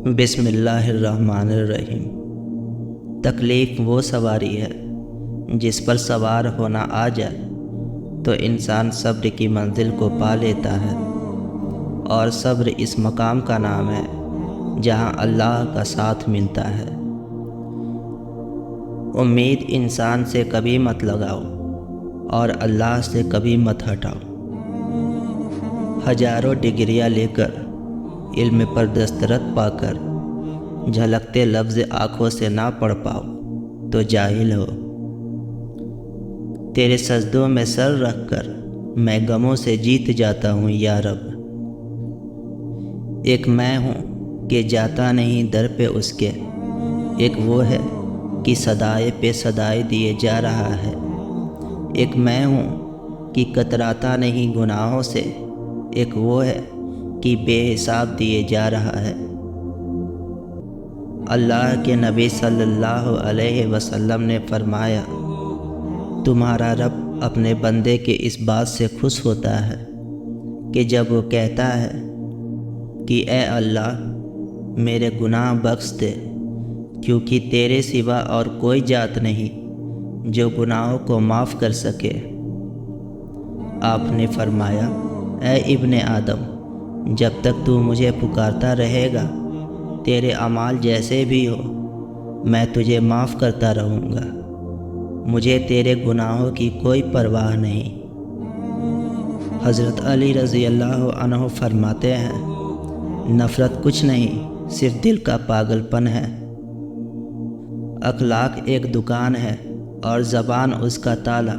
بسم اللہ الرحمن الرحیم۔ تکلیف وہ سواری ہے جس پر سوار ہونا آ جائے تو انسان صبر کی منزل کو پا لیتا ہے، اور صبر اس مقام کا نام ہے جہاں اللہ کا ساتھ ملتا ہے۔ امید انسان سے کبھی مت لگاؤ اور اللہ سے کبھی مت ہٹاؤ۔ ہزاروں ڈگریاں لے کر علم پر دسترت پا کر جھلکتے لفظ آنکھوں سے نہ پڑھ پاؤ تو جاہل ہو۔ تیرے سجدوں میں سر رکھ کر میں غموں سے جیت جاتا ہوں یا رب۔ ایک میں ہوں کہ جاتا نہیں در پہ اس کے، ایک وہ ہے کہ صدائے پہ صدائے دیے جا رہا ہے۔ ایک میں ہوں کہ کتراتا نہیں گناہوں سے، ایک وہ ہے کہ بے حساب دیے جا رہا ہے۔ اللہ کے نبی صلی اللہ علیہ وسلم نے فرمایا، تمہارا رب اپنے بندے کے اس بات سے خوش ہوتا ہے کہ جب وہ کہتا ہے کہ اے اللہ میرے گناہ بخش دے، کیونکہ تیرے سوا اور کوئی ذات نہیں جو گناہوں کو معاف کر سکے۔ آپ نے فرمایا، اے ابن آدم، جب تک تو مجھے پکارتا رہے گا تیرے اعمال جیسے بھی ہو میں تجھے معاف کرتا رہوں گا، مجھے تیرے گناہوں کی کوئی پرواہ نہیں۔ حضرت علی رضی اللہ عنہ فرماتے ہیں، نفرت کچھ نہیں صرف دل کا پاگل پن ہے۔ اخلاق ایک دکان ہے اور زبان اس کا تالا۔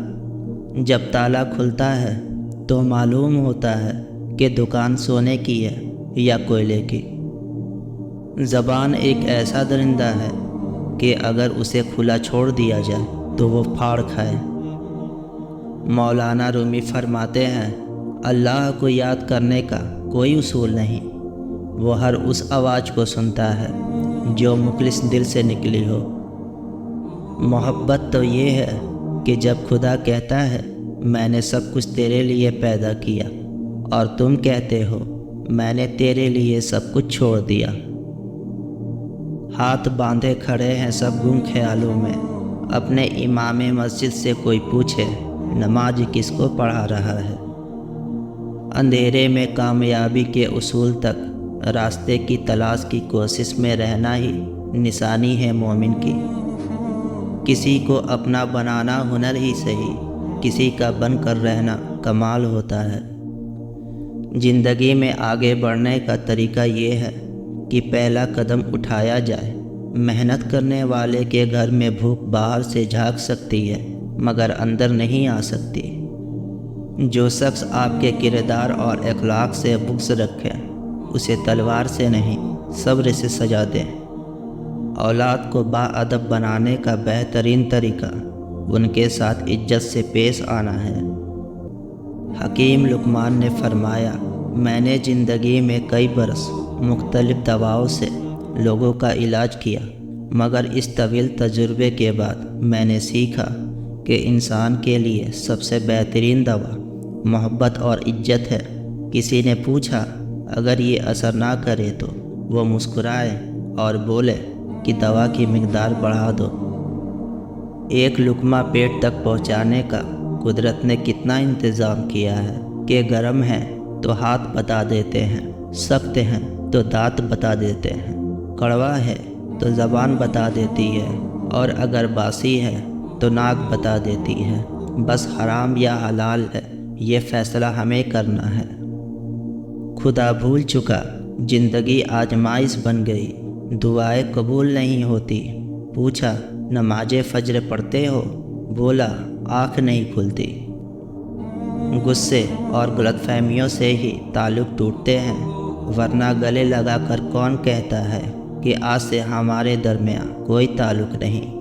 جب تالا کھلتا ہے تو معلوم ہوتا ہے کہ دکان سونے کی ہے یا کوئلے کی۔ زبان ایک ایسا درندہ ہے کہ اگر اسے کھلا چھوڑ دیا جائے تو وہ پھاڑ کھائے۔ مولانا رومی فرماتے ہیں، اللہ کو یاد کرنے کا کوئی اصول نہیں، وہ ہر اس آواز کو سنتا ہے جو مخلص دل سے نکلی ہو۔ محبت تو یہ ہے کہ جب خدا کہتا ہے میں نے سب کچھ تیرے لیے پیدا کیا، اور تم کہتے ہو میں نے تیرے لیے سب کچھ چھوڑ دیا۔ ہاتھ باندھے کھڑے ہیں سب گم خیالوں میں، اپنے امام مسجد سے کوئی پوچھے نماز کس کو پڑھا رہا ہے۔ اندھیرے میں کامیابی کے اصول تک راستے کی تلاش کی کوشش میں رہنا ہی نشانی ہے مومن کی۔ کسی کو اپنا بنانا ہنر ہی صحیح، کسی کا بن کر رہنا کمال ہوتا ہے۔ زندگی میں آگے بڑھنے کا طریقہ یہ ہے کہ پہلا قدم اٹھایا جائے۔ محنت کرنے والے کے گھر میں بھوک باہر سے جھانک سکتی ہے مگر اندر نہیں آ سکتی۔ جو شخص آپ کے کردار اور اخلاق سے بغض رکھے اسے تلوار سے نہیں صبر سے سجا دیں۔ اولاد کو باادب بنانے کا بہترین طریقہ ان کے ساتھ عزت سے پیش آنا ہے۔ حکیم لقمان نے فرمایا، میں نے زندگی میں کئی برس مختلف دواؤں سے لوگوں کا علاج کیا، مگر اس طویل تجربے کے بعد میں نے سیکھا کہ انسان کے لیے سب سے بہترین دوا محبت اور عزت ہے۔ کسی نے پوچھا، اگر یہ اثر نہ کرے تو؟ وہ مسکرائے اور بولے کہ دوا کی مقدار بڑھا دو۔ ایک لقمہ پیٹ تک پہنچانے کا قدرت نے کتنا انتظام کیا ہے کہ گرم ہے تو ہاتھ بتا دیتے ہیں، سخت ہیں تو دانت بتا دیتے ہیں، کڑوا ہے تو زبان بتا دیتی ہے، اور اگر باسی ہے تو ناک بتا دیتی ہے۔ بس حرام یا حلال ہے یہ فیصلہ ہمیں کرنا ہے۔ خدا بھول چکا، زندگی آزمائش بن گئی، دعائیں قبول نہیں ہوتی۔ پوچھا، نماز فجر پڑھتے ہو؟ بولا، آنکھ نہیں کھلتی۔ غصے اور غلط فہمیوں سے ہی تعلق ٹوٹتے ہیں، ورنہ گلے لگا کر کون کہتا ہے کہ آج سے ہمارے درمیان کوئی تعلق نہیں۔